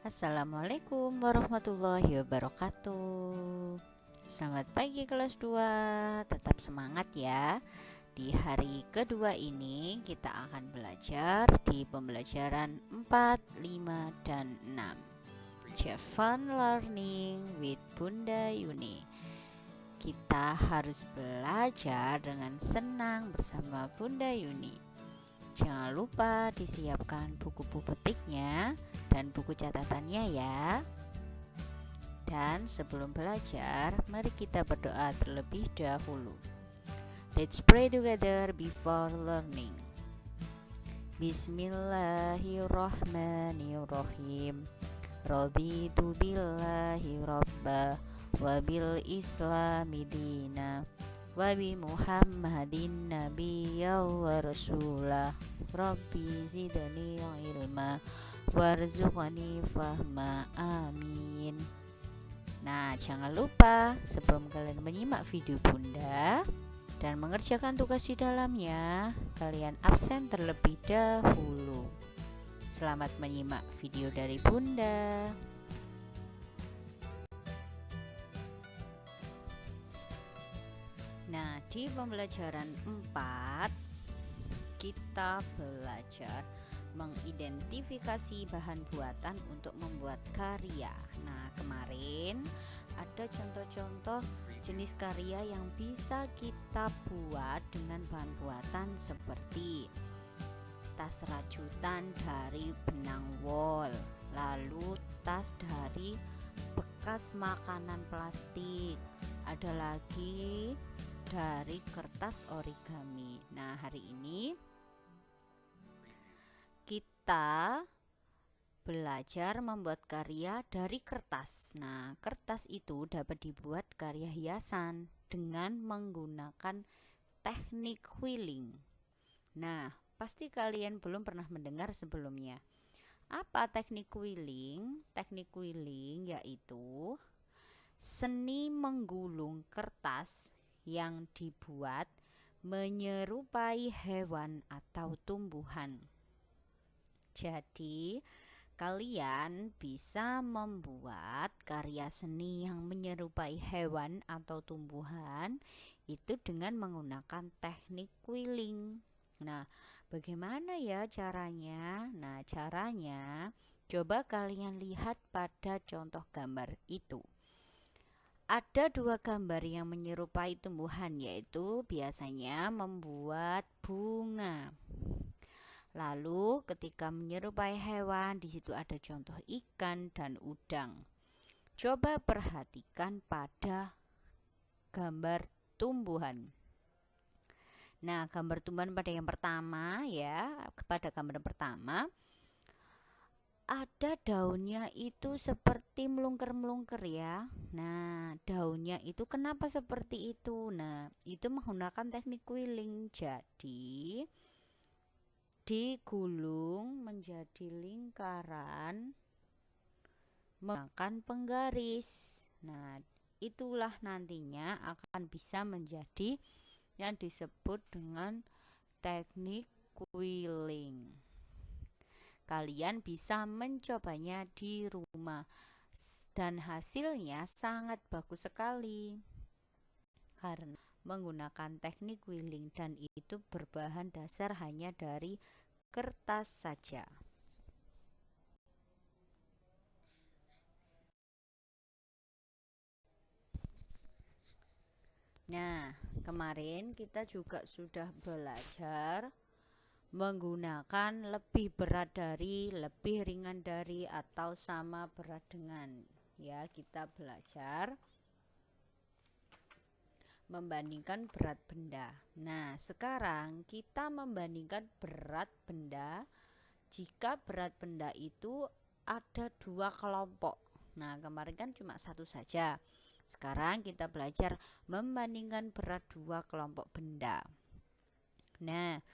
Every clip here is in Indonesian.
Assalamualaikum warahmatullahi wabarakatuh. Selamat pagi kelas 2. Tetap semangat ya. Di hari kedua ini kita akan belajar di pembelajaran 4, 5, dan 6. Have fun learning with Bunda Yuni. Kita harus belajar dengan senang bersama Bunda Yuni. Jangan lupa disiapkan buku petiknya dan buku catatannya ya. Dan sebelum belajar, mari kita berdoa terlebih dahulu. Let's pray together before learning. Bismillahirrahmanirrahim. Raditu billahi rabba wa bil islami dina wa bi Muhammadin nabiyya wa rasulah. Rabbi zidni ilma warzuqni fahma, amin. Nah, jangan lupa sebelum kalian menyimak video Bunda dan mengerjakan tugas di dalamnya, kalian absen terlebih dahulu. Selamat menyimak video dari Bunda. Nah, di pembelajaran 4 kita belajar mengidentifikasi bahan buatan untuk membuat karya. Nah, kemarin ada contoh-contoh jenis karya yang bisa kita buat dengan bahan buatan seperti tas rajutan dari benang wol, lalu tas dari bekas makanan plastik, ada lagi dari kertas origami. Nah, hari ini kita belajar membuat karya dari kertas. Nah, kertas itu dapat dibuat karya hiasan dengan menggunakan teknik quilling. Nah, pasti kalian belum pernah mendengar sebelumnya. Apa teknik quilling? Teknik quilling yaitu seni menggulung kertas yang dibuat menyerupai hewan atau tumbuhan. Jadi, kalian bisa membuat karya seni yang menyerupai hewan atau tumbuhan itu dengan menggunakan teknik quilling. Nah, bagaimana ya caranya? Nah, caranya coba kalian lihat pada contoh gambar itu. Ada 2 gambar yang menyerupai tumbuhan, yaitu biasanya membuat bunga. Lalu ketika menyerupai hewan, di situ ada contoh ikan dan udang. Coba perhatikan pada gambar tumbuhan. Nah, gambar tumbuhan pada yang pertama ya, pada gambar pertama ada daunnya itu seperti melungker-melungker ya. Nah, daunnya itu kenapa seperti itu? Nah, itu menggunakan teknik quilling. Jadi digulung menjadi lingkaran menggunakan penggaris. Nah, itulah nantinya akan bisa menjadi yang disebut dengan teknik quilling. Kalian bisa mencobanya di rumah dan hasilnya sangat bagus sekali karena menggunakan teknik quilling dan itu berbahan dasar hanya dari kertas saja. Nah, kemarin kita juga sudah belajar menggunakan lebih berat dari, lebih ringan dari, atau sama berat dengan. Ya, kita belajar membandingkan berat benda. Nah, sekarang kita membandingkan berat benda jika berat benda itu ada 2 kelompok. Nah, kemarin kan cuma satu saja. Sekarang kita belajar membandingkan berat 2 kelompok benda. Nah,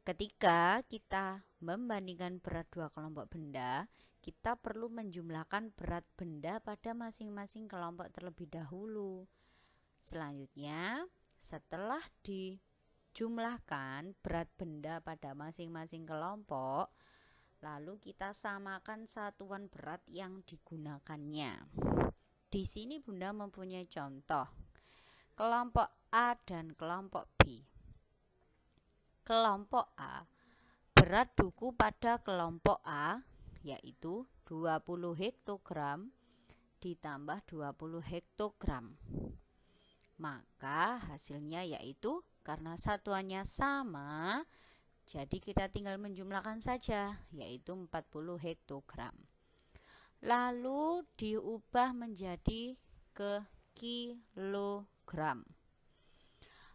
ketika kita membandingkan berat 2 kelompok benda, kita perlu menjumlahkan berat benda pada masing-masing kelompok terlebih dahulu. Selanjutnya, setelah dijumlahkan berat benda pada masing-masing kelompok, Lalu kita samakan satuan berat yang digunakannya. Di sini Bunda mempunyai contoh kelompok A dan kelompok B. Kelompok A, berat duku pada kelompok A yaitu 20 hektogram ditambah 20 hektogram. Maka hasilnya yaitu karena satuannya sama, jadi kita tinggal menjumlahkan saja, yaitu 40 hektogram. Lalu diubah menjadi ke kilogram.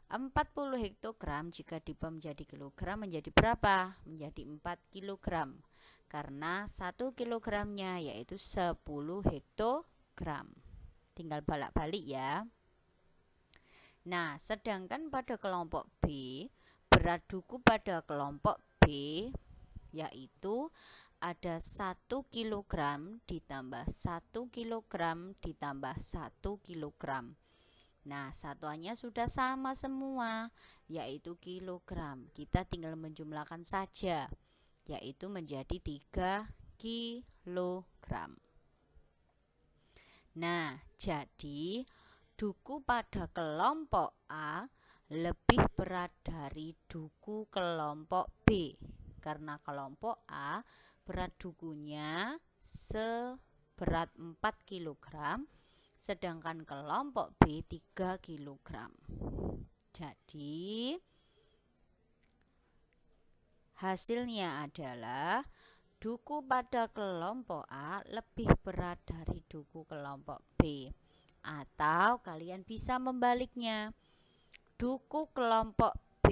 40 hektogram jika diubah menjadi kilogram menjadi berapa? Menjadi 4 kilogram. Karena 1 kilogramnya yaitu 10 hektogram. Tinggal bolak-balik ya. Nah, sedangkan pada kelompok B, berat duku pada kelompok B yaitu ada 1 kilogram ditambah 1 kilogram ditambah 1 kilogram. Nah, satuannya sudah sama semua, yaitu kilogram. Kita tinggal menjumlahkan saja, yaitu menjadi 3 kilogram. Nah, jadi duku pada kelompok A lebih berat dari duku kelompok B, karena kelompok A berat dukunya seberat 4 kg, sedangkan kelompok B 3 kg. Jadi hasilnya adalah duku pada kelompok A lebih berat dari duku kelompok B. Atau kalian bisa membaliknya, duku kelompok B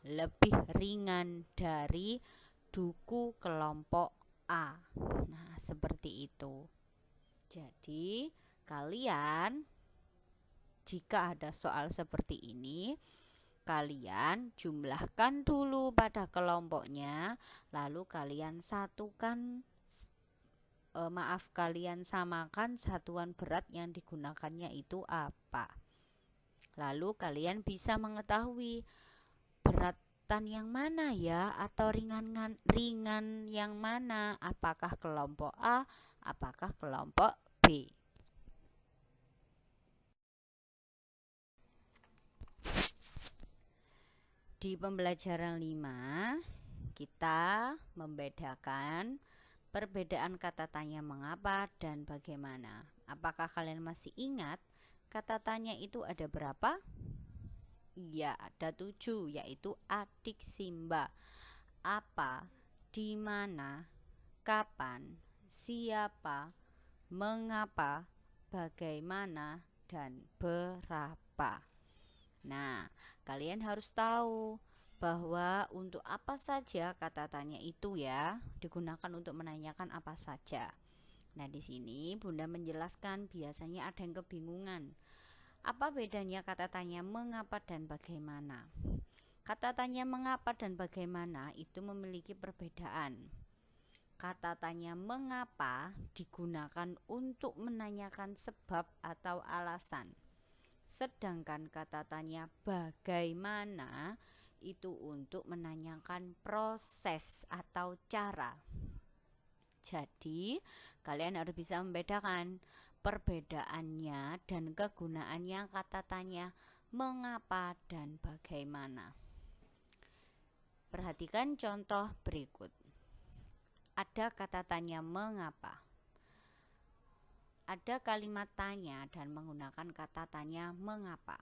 lebih ringan dari duku kelompok A. Nah, seperti itu. Jadi kalian jika ada soal seperti ini, kalian jumlahkan dulu pada kelompoknya, lalu kalian satukan kalian samakan satuan berat yang digunakannya itu apa. Lalu kalian bisa mengetahui beratan yang mana ya, atau ringan yang mana, apakah kelompok A, apakah kelompok B. Di pembelajaran 5 kita membedakan perbedaan kata tanya mengapa dan bagaimana. Apakah kalian masih ingat kata tanya itu ada berapa? Iya, ada 7, yaitu adik Simba, apa, di mana, kapan, siapa, mengapa, bagaimana, dan berapa. Nah, kalian harus tahu bahwa untuk apa saja kata tanya itu ya, digunakan untuk menanyakan apa saja. Nah, di sini Bunda menjelaskan biasanya ada yang kebingungan. Apa bedanya kata tanya mengapa dan bagaimana? Kata tanya mengapa dan bagaimana itu memiliki perbedaan. Kata tanya mengapa digunakan untuk menanyakan sebab atau alasan. Sedangkan kata tanya bagaimana itu untuk menanyakan proses atau cara. Jadi, kalian harus bisa membedakan perbedaannya dan kegunaannya kata tanya mengapa dan bagaimana. Perhatikan contoh berikut. Ada kata tanya mengapa. Ada kalimat tanya dan menggunakan kata tanya mengapa.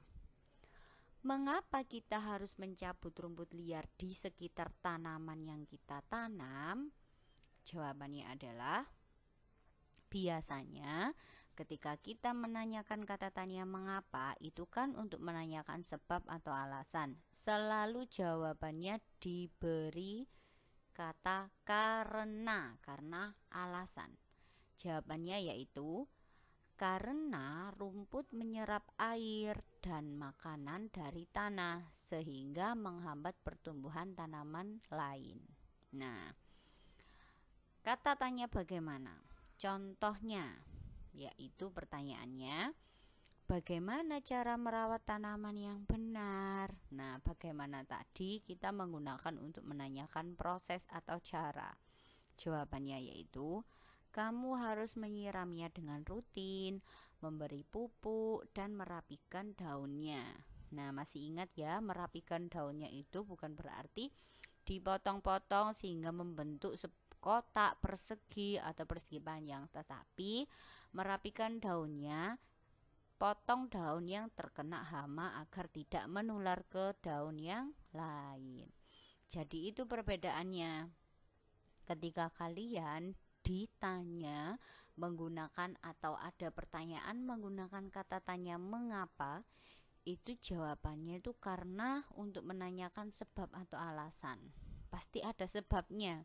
Mengapa kita harus mencabut rumput liar di sekitar tanaman yang kita tanam? Jawabannya adalah biasanya ketika kita menanyakan kata tanya mengapa, itu kan untuk menanyakan sebab atau alasan. Selalu jawabannya diberi kata karena alasan. Jawabannya yaitu karena rumput menyerap air dan makanan dari tanah sehingga menghambat pertumbuhan tanaman lain. Nah, kata tanya bagaimana? Contohnya yaitu pertanyaannya, bagaimana cara merawat tanaman yang benar? Nah, bagaimana tadi kita menggunakan untuk menanyakan proses atau cara. Jawabannya yaitu kamu harus menyiramnya dengan rutin, memberi pupuk, dan merapikan daunnya. Nah, masih ingat ya, merapikan daunnya itu bukan berarti dipotong-potong sehingga membentuk kotak persegi atau persegi panjang, tetapi merapikan daunnya, potong daun yang terkena hama agar tidak menular ke daun yang lain. Jadi itu perbedaannya. Ketika kalian ditanya menggunakan atau ada pertanyaan menggunakan kata tanya mengapa, itu jawabannya itu karena untuk menanyakan sebab atau alasan. Pasti ada sebabnya.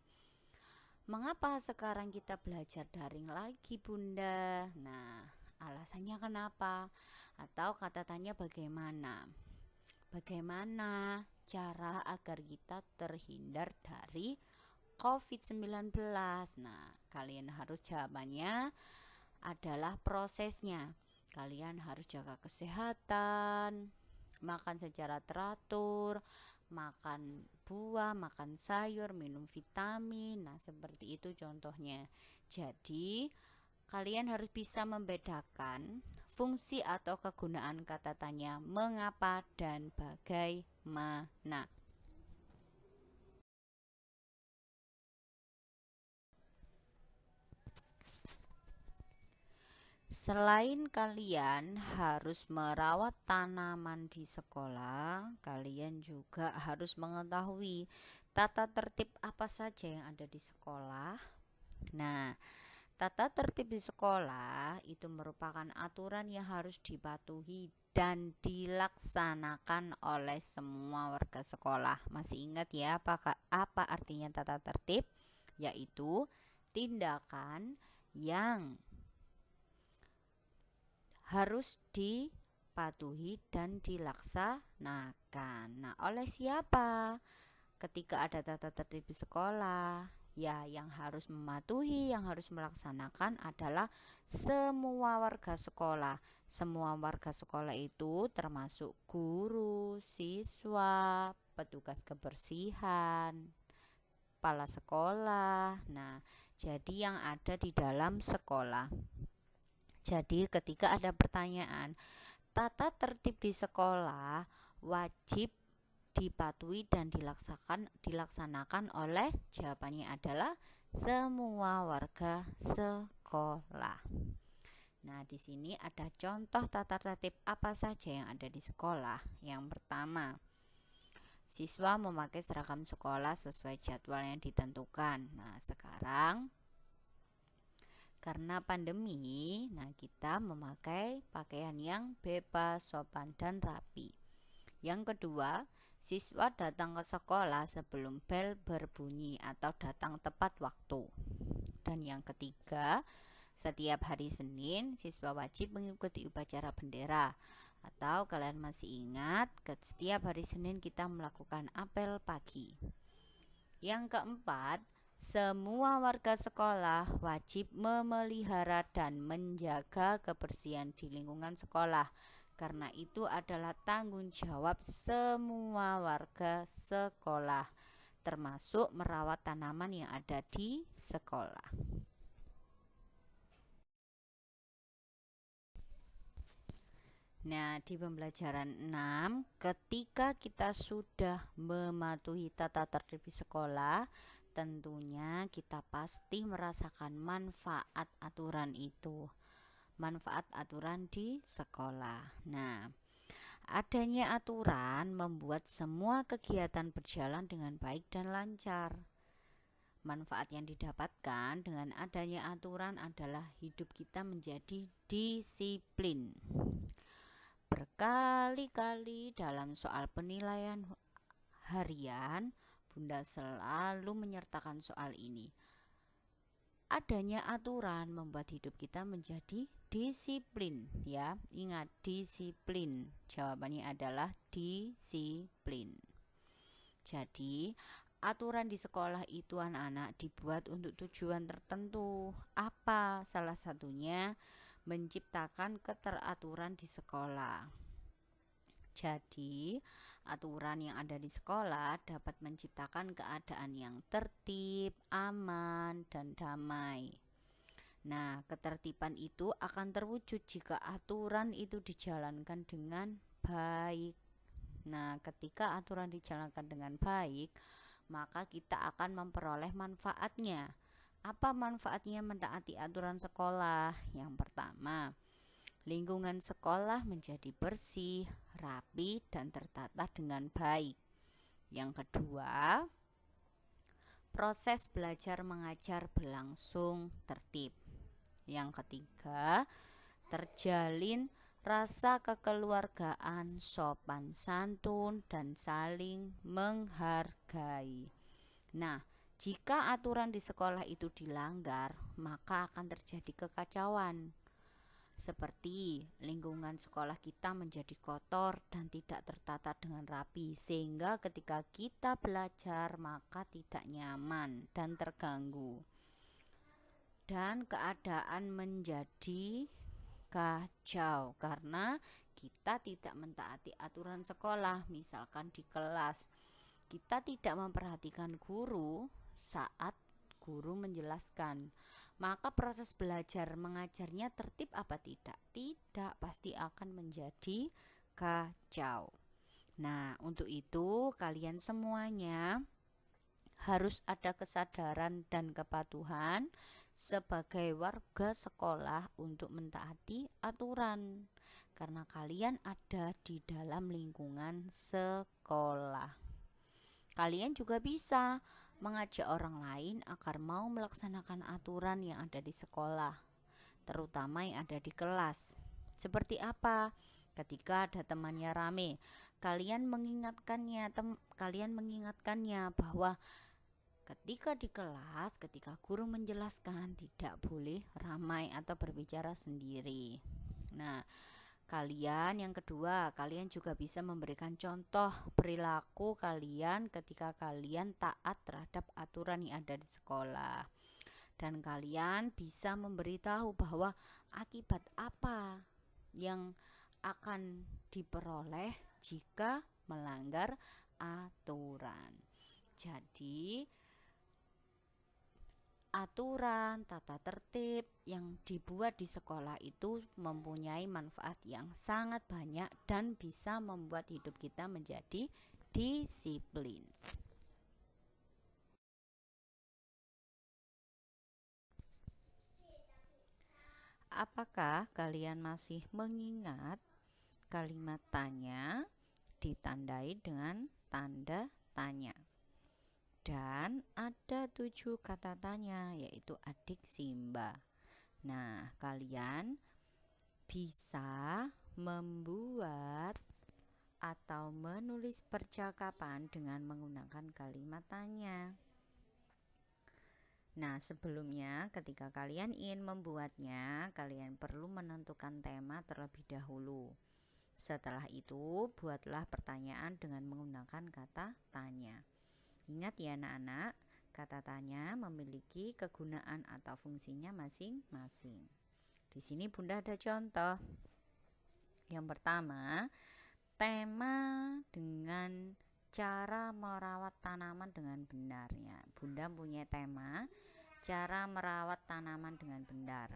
Mengapa sekarang kita belajar daring lagi, Bunda? Nah, alasannya kenapa? Atau kata tanya bagaimana? Bagaimana cara agar kita terhindar dari COVID-19? Nah, kalian harus jawabannya adalah prosesnya. Kalian harus jaga kesehatan, makan secara teratur, makan buah, makan sayur, minum vitamin. Nah, seperti itu contohnya. Jadi, kalian harus bisa membedakan fungsi atau kegunaan kata tanya mengapa dan bagaimana. Selain kalian harus merawat tanaman di sekolah, kalian juga harus mengetahui tata tertib apa saja yang ada di sekolah. Nah, tata tertib di sekolah itu merupakan aturan yang harus dipatuhi dan dilaksanakan oleh semua warga sekolah. Masih ingat ya apa artinya tata tertib? Yaitu tindakan yang harus dipatuhi dan dilaksanakan. Nah, oleh siapa? Ketika ada tata tertib di sekolah, ya yang harus mematuhi, yang harus melaksanakan adalah semua warga sekolah. Semua warga sekolah itu termasuk guru, siswa, petugas kebersihan, kepala sekolah. Nah, jadi yang ada di dalam sekolah. Jadi ketika ada pertanyaan, tata tertib di sekolah wajib dipatuhi dan dilaksanakan oleh, jawabannya adalah semua warga sekolah. Nah, di sini ada contoh tata tertib apa saja yang ada di sekolah. Yang pertama, siswa memakai seragam sekolah sesuai jadwal yang ditentukan. Nah, sekarang karena pandemi, nah kita memakai pakaian yang bebas, sopan, dan rapi. Yang kedua, siswa datang ke sekolah sebelum bel berbunyi atau datang tepat waktu. Dan yang ketiga, setiap hari Senin, siswa wajib mengikuti upacara bendera. Atau kalian masih ingat, setiap hari Senin kita melakukan apel pagi. Yang keempat, semua warga sekolah wajib memelihara dan menjaga kebersihan di lingkungan sekolah, karena itu adalah tanggung jawab semua warga sekolah, termasuk merawat tanaman yang ada di sekolah. Nah, di pembelajaran 6, ketika kita sudah mematuhi tata tertib di sekolah, tentunya kita pasti merasakan manfaat aturan itu. Manfaat aturan di sekolah. Nah, adanya aturan membuat semua kegiatan berjalan dengan baik dan lancar. Manfaat yang didapatkan dengan adanya aturan adalah hidup kita menjadi disiplin. Berkali-kali dalam soal penilaian harian, Bunda selalu menyertakan soal ini. Adanya aturan membuat hidup kita menjadi disiplin, ya. Ingat, disiplin. Jawabannya adalah disiplin. Jadi, aturan di sekolah itu anak-anak dibuat untuk tujuan tertentu. Apa? Salah satunya menciptakan keteraturan di sekolah. Jadi, Aturan yang ada di sekolah dapat menciptakan keadaan yang tertib, aman, dan damai. Nah, ketertiban itu akan terwujud jika aturan itu dijalankan dengan baik. Nah, ketika aturan dijalankan dengan baik, maka kita akan memperoleh manfaatnya. Apa manfaatnya mentaati aturan sekolah? Yang pertama, lingkungan sekolah menjadi bersih, rapi, dan tertata dengan baik. Yang kedua, proses belajar mengajar berlangsung tertib. Yang ketiga, terjalin rasa kekeluargaan, sopan santun, dan saling menghargai. Nah, jika aturan di sekolah itu dilanggar, maka akan terjadi kekacauan. Seperti lingkungan sekolah kita menjadi kotor dan tidak tertata dengan rapi, sehingga ketika kita belajar maka tidak nyaman dan terganggu. Dan keadaan menjadi kacau karena kita tidak mentaati aturan sekolah. Misalkan di kelas kita tidak memperhatikan guru saat guru menjelaskan, maka proses belajar mengajarnya tertib apa tidak? Tidak, pasti akan menjadi kacau. Nah, untuk itu kalian semuanya harus ada kesadaran dan kepatuhan sebagai warga sekolah untuk mentaati aturan, karena kalian ada di dalam lingkungan sekolah. Kalian juga bisa mengajak orang lain agar mau melaksanakan aturan yang ada di sekolah, terutama yang ada di kelas. Seperti apa? Ketika ada temannya rame, kalian mengingatkannya bahwa ketika di kelas, ketika guru menjelaskan, tidak boleh ramai atau berbicara sendiri. Nah, yang kedua, kalian juga bisa memberikan contoh perilaku kalian ketika kalian taat terhadap aturan yang ada di sekolah. Dan kalian bisa memberitahu bahwa akibat apa yang akan diperoleh jika melanggar aturan. Jadi, aturan, tata tertib yang dibuat di sekolah itu mempunyai manfaat yang sangat banyak dan bisa membuat hidup kita menjadi disiplin. Apakah kalian masih mengingat kalimat tanya ditandai dengan tanda tanya? Dan ada 7 kata tanya, yaitu adik Simba. Nah, kalian bisa membuat atau menulis percakapan dengan menggunakan kalimat tanya. Nah, sebelumnya ketika kalian ingin membuatnya, kalian perlu menentukan tema terlebih dahulu. Setelah itu, buatlah pertanyaan dengan menggunakan kata tanya. Ingat ya anak-anak, kata tanya memiliki kegunaan atau fungsinya masing-masing. Di sini Bunda ada contoh. Yang pertama, tema dengan cara merawat tanaman dengan benarnya. Bunda punya tema cara merawat tanaman dengan benar.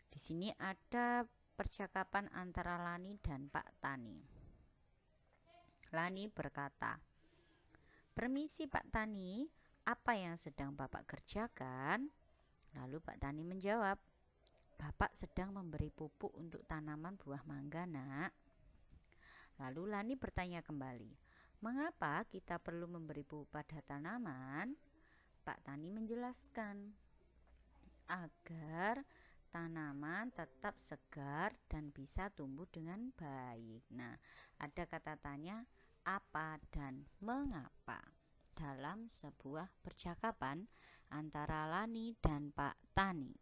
Di sini ada percakapan antara Lani dan Pak Tani. Lani berkata, "Permisi Pak Tani, apa yang sedang Bapak kerjakan?" Lalu Pak Tani menjawab, "Bapak sedang memberi pupuk untuk tanaman buah mangga, Nak." Lalu Lani bertanya kembali, "Mengapa kita perlu memberi pupuk pada tanaman?" Pak Tani menjelaskan, "Agar tanaman tetap segar dan bisa tumbuh dengan baik." Nah, ada kata tanya apa dan mengapa dalam sebuah percakapan antara Lani dan Pak Tani.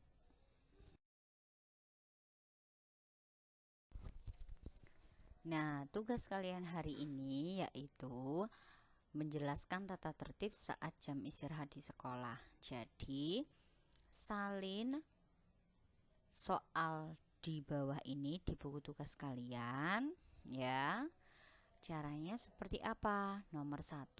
Nah, tugas kalian hari ini yaitu menjelaskan tata tertib saat jam istirahat di sekolah. Jadi, salin soal di bawah ini di buku tugas kalian ya. Caranya seperti apa? Nomor 1.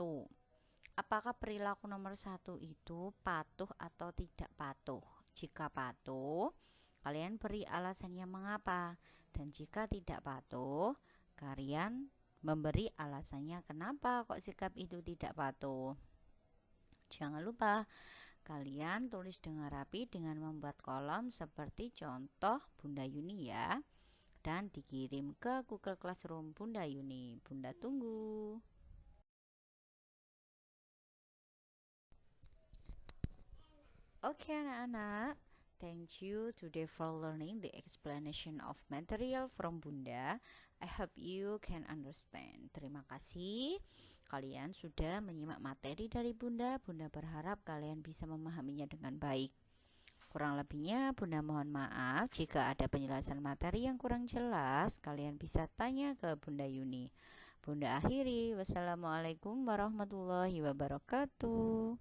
Apakah perilaku nomor 1 itu patuh atau tidak patuh? Jika patuh, kalian beri alasannya mengapa. Dan jika tidak patuh, kalian memberi alasannya kenapa kok sikap itu tidak patuh. Jangan lupa kalian tulis dengan rapi dengan membuat kolom seperti contoh Bunda Yuni ya. Dan dikirim ke Google Classroom Bunda Yuni. Bunda tunggu. Oke anak-anak, thank you today for learning the explanation of material from Bunda. I hope you can understand. Terima kasih kalian sudah menyimak materi dari Bunda. Bunda berharap kalian bisa memahaminya dengan baik. Kurang lebihnya Bunda mohon maaf jika ada penjelasan materi yang kurang jelas. Kalian bisa tanya ke Bunda Yuni. Bunda akhiri, wassalamualaikum warahmatullahi wabarakatuh.